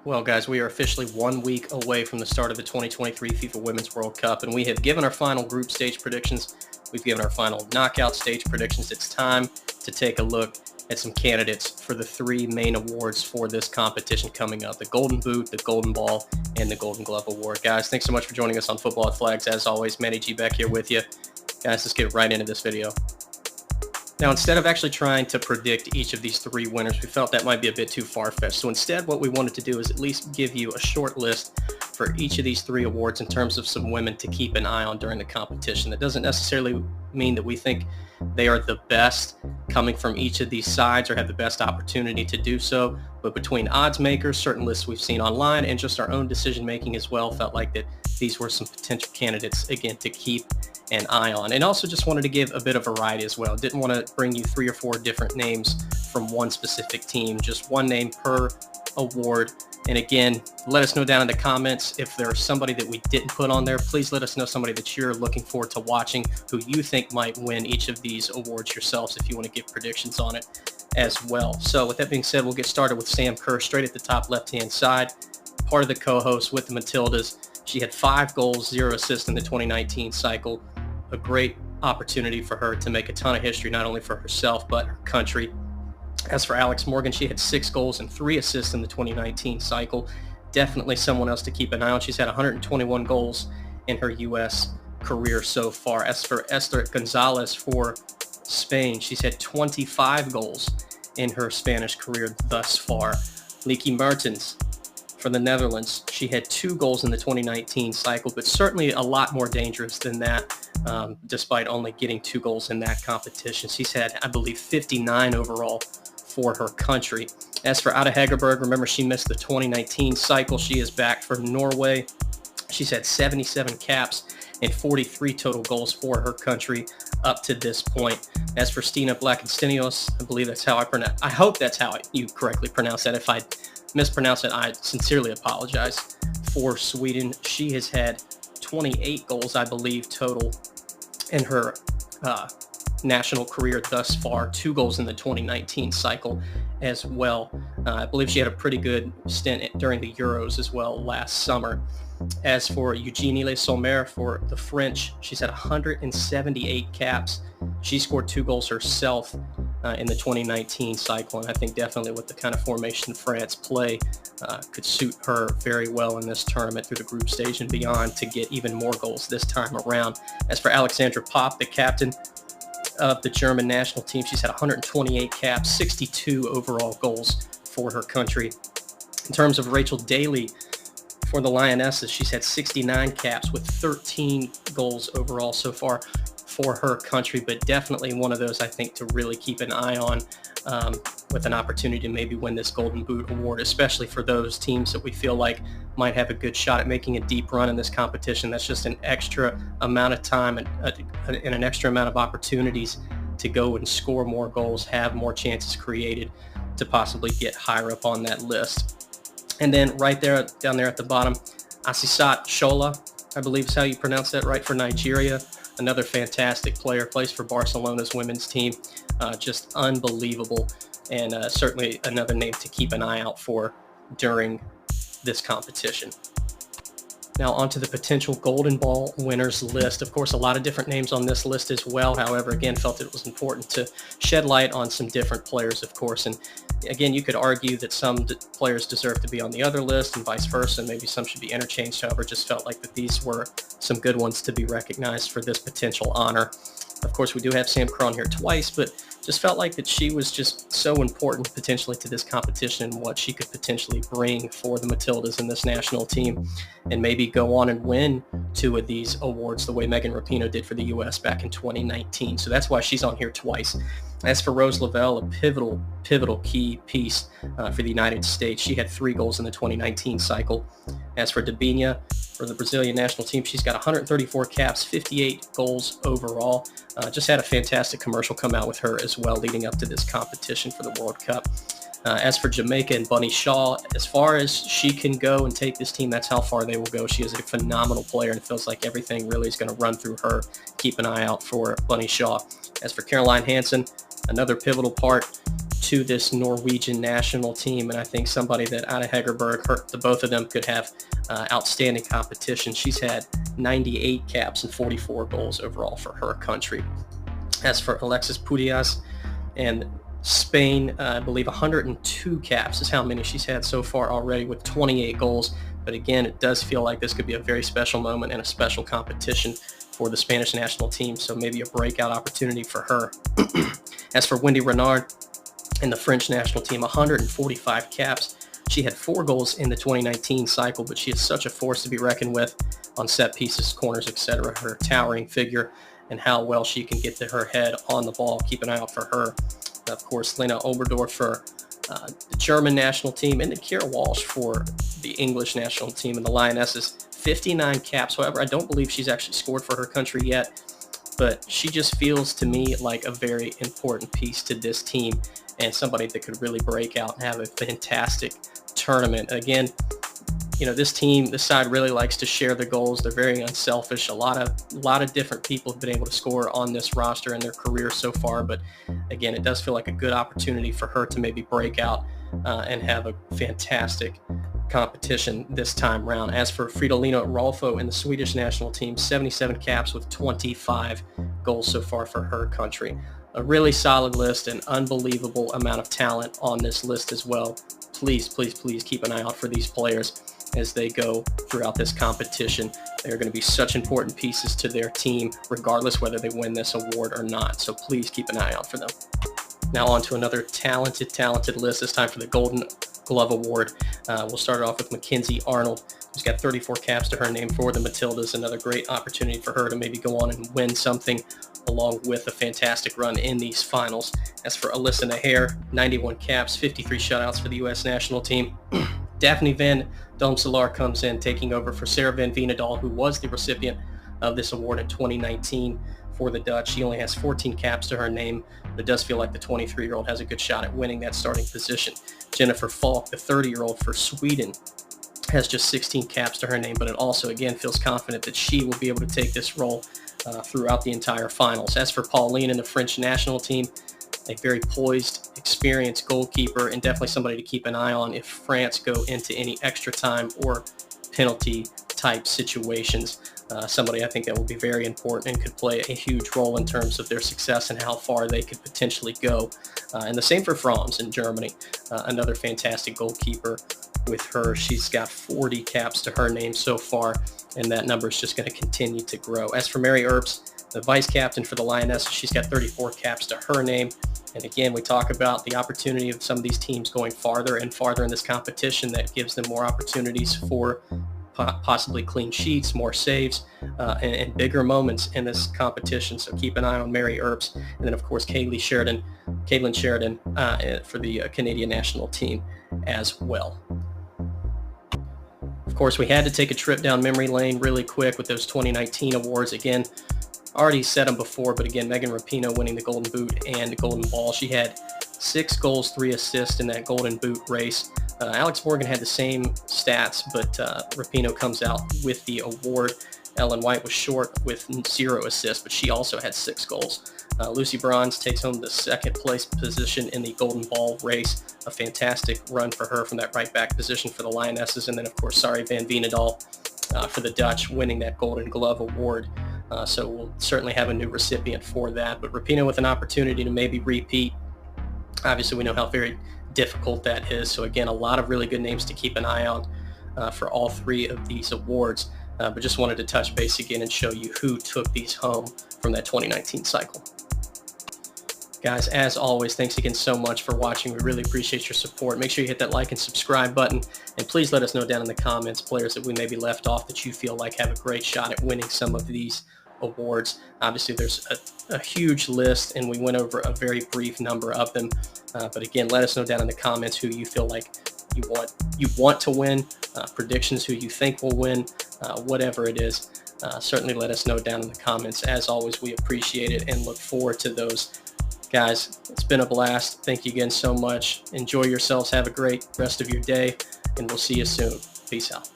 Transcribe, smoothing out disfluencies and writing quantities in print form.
Well, guys, we are officially 1 week away from the start of the 2023 FIFA Women's World Cup, and we have given our final group stage predictions. We've given our final knockout stage predictions. It's time to take a look at some candidates for the three main awards for this competition coming up: the Golden Boot, the Golden Ball, and the Golden Glove Award. Guys, thanks so much for joining us on Football with Flags. As always, Manny G back here with you. Guys, let's get right into this video. Now, instead of actually trying to predict each of these three winners, we felt that might be a bit too far-fetched. So instead, what we wanted to do is at least give you a short list for each of these three awards in terms of some women to keep an eye on during the competition. That doesn't necessarily mean that we think they are the best coming from each of these sides or have the best opportunity to do so. But between odds makers, certain lists we've seen online, and just our own decision-making as well, felt like that these were some potential candidates, again, to keep an eye on. And also just wanted to give a bit of variety as well. Didn't want to bring you 3 or 4 different names from one specific team, just one name per award. And again, let us know down in the comments if there's somebody that we didn't put on there. Please let us know somebody that you're looking forward to watching, who you think might win each of these awards yourselves, if you want to give predictions on it as well. So with that being said, we'll get started with Sam Kerr straight at the top left-hand side, part of the co-host with the Matildas. She had 5 goals, 0 assists in the 2019 cycle. A great opportunity for her to make a ton of history, not only for herself, but her country. As for Alex Morgan, she had 6 goals and 3 assists in the 2019 cycle. Definitely someone else to keep an eye on. She's had 121 goals in her U.S. career so far. As for Esther Gonzalez for Spain, she's had 25 goals in her Spanish career thus far. Lieke Martens for the Netherlands, she had 2 goals in the 2019 cycle, but certainly a lot more dangerous than that, despite only getting 2 goals in that competition. She's had, I believe, 59 overall for her country. As for Ada Hegerberg, remember she missed the 2019 cycle. She is back for Norway. She's had 77 caps and 43 total goals for her country up to this point. As for Stina Blackstenius, I believe that's how I hope that's how you correctly pronounce that. If I mispronounce it, I sincerely apologize. For Sweden, she has had 28 goals, I believe, total in her national career thus far. 2 goals in the 2019 cycle as well. I believe she had a pretty good stint during the Euros as well last summer. As for Eugénie Le Sommer for the French, she's had 178 caps. She scored 2 goals herself in the 2019 cycle, and I think definitely with the kind of formation France play could suit her very well in this tournament through the group stage and beyond to get even more goals this time around. As for Alexandra Popp, the captain of the German national team, she's had 128 caps, 62 overall goals for her country. In terms of Rachel Daly for the Lionesses, she's had 69 caps with 13 goals overall so far for her country, but definitely one of those I think to really keep an eye on, with an opportunity to maybe win this Golden Boot award, especially for those teams that we feel like might have a good shot at making a deep run in this competition. That's just an extra amount of time and an extra amount of opportunities to go and score more goals, have more chances created to possibly get higher up on that list. And then right there, down there at the bottom, Asisat Shola, I believe is how you pronounce that right, for Nigeria. Another fantastic player, plays for Barcelona's women's team. Just unbelievable, and certainly another name to keep an eye out for during this competition. Now onto the potential Golden Ball winners list. Of course, a lot of different names on this list as well. However, again, felt it was important to shed light on some different players, of course. And again, you could argue that some players deserve to be on the other list and vice versa, and maybe some should be interchanged. However, just felt like that these were some good ones to be recognized for this potential honor. Of course, we do have Sam Kerr on here twice, but just felt like that she was just so important potentially to this competition and what she could potentially bring for the Matildas in this national team, and maybe go on and win 2 of these awards the way Megan Rapinoe did for the U.S. back in 2019. So that's why she's on here twice. As for Rose Lavelle, a pivotal key piece for the United States. She had 3 goals in the 2019 cycle. As for Debinha, for the Brazilian national team, she's got 134 caps, 58 goals overall. Just had a fantastic commercial come out with her as well leading up to this competition for the World Cup. As for Jamaica and Bunny Shaw, as far as she can go and take this team, that's how far they will go. She is a phenomenal player, and it feels like everything really is going to run through her. Keep an eye out for Bunny Shaw. As for Caroline Hansen, another pivotal part to this Norwegian national team, and I think somebody that out of Hegerberg, the both of them could have outstanding competition. She's had 98 caps and 44 goals overall for her country. As for Alexis Putellas and Spain, I believe 102 caps is how many she's had so far already with 28 goals. But again, it does feel like this could be a very special moment and a special competition for the Spanish national team, so maybe a breakout opportunity for her. As for Wendy Renard and the French national team, 145 caps. She had 4 goals in the 2019 cycle, but she is such a force to be reckoned with on set pieces, corners, etc. Her towering figure and how well she can get to her head on the ball. Keep an eye out for her. Of course, Lena Oberdorf for the German national team, and then Kira Walsh for the English national team and the Lionesses. 59 caps. However, I don't believe she's actually scored for her country yet, but she just feels to me like a very important piece to this team and somebody that could really break out and have a fantastic tournament. Again, this team, this side really likes to share the goals. They're very unselfish. A lot of different people have been able to score on this roster in their career so far. But again, it does feel like a good opportunity for her to maybe break out and have a fantastic competition this time round. As for Fridolina Rolfo and the Swedish national team, 77 caps with 25 goals so far for her country. A really solid list, an unbelievable amount of talent on this list as well. Please, please, please keep an eye out for these players as they go throughout this competition. They're going to be such important pieces to their team, regardless whether they win this award or not. So please keep an eye out for them. Now on to another talented list, this time for the Golden Glove Award. We'll start it off with Mackenzie Arnold, who's got 34 caps to her name for the Matildas. Another great opportunity for her to maybe go on and win something along with a fantastic run in these finals. As for Alyssa Naher, 91 caps, 53 shutouts for the U.S. national team. Daphne Van Domselaar comes in, taking over for Sarah Van Veenendaal, who was the recipient of this award in 2019 for the Dutch. She only has 14 caps to her name, but it does feel like the 23-year-old has a good shot at winning that starting position. Jennifer Falk, the 30-year-old for Sweden, has just 16 caps to her name, but it also, again, feels confident that she will be able to take this role throughout the entire finals. As for Pauline and the French national team, a very poised, experienced goalkeeper, and definitely somebody to keep an eye on if France go into any extra time or penalty type situations. Somebody I think that will be very important and could play a huge role in terms of their success and how far they could potentially go. And the same for Franz in Germany, another fantastic goalkeeper. With her, she's got 40 caps to her name so far, and that number is just going to continue to grow. As for Mary Earps, the vice captain for the Lionesses, she's got 34 caps to her name. And again, we talk about the opportunity of some of these teams going farther and farther in this competition. That gives them more opportunities for possibly clean sheets, more saves, and bigger moments in this competition. So keep an eye on Mary Earps. And then, of course, Caitlin Sheridan for the Canadian national team as well. Of course, we had to take a trip down memory lane really quick with those 2019 awards. Again, already said them before, but again, Megan Rapinoe winning the Golden Boot and the Golden Ball. She had 6 goals, 3 assists in that Golden Boot race. Alex Morgan had the same stats, but Rapinoe comes out with the award. Ellen White was short with 0 assists, but she also had 6 goals. Lucy Bronze takes home the second place position in the Golden Ball race. A fantastic run for her from that right back position for the Lionesses. And then, of course, Sari Van Veenendaal for the Dutch winning that Golden Glove Award. So we'll certainly have a new recipient for that. But Rapinoe with an opportunity to maybe repeat. Obviously, we know how very difficult that is. So again, a lot of really good names to keep an eye on for all 3 of these awards. But just wanted to touch base again and show you who took these home from that 2019 cycle. Guys, as always, thanks again so much for watching. We really appreciate your support. Make sure you hit that like and subscribe button. And please let us know down in the comments players that we maybe left off that you feel like have a great shot at winning some of these awards. Obviously, there's a huge list, and we went over a very brief number of them. But again, let us know down in the comments who you feel like you want to win, predictions who you think will win, whatever it is. Certainly let us know down in the comments. As always, we appreciate it and look forward to those. Guys, it's been a blast. Thank you again so much. Enjoy yourselves. Have a great rest of your day, and we'll see you soon. Peace out.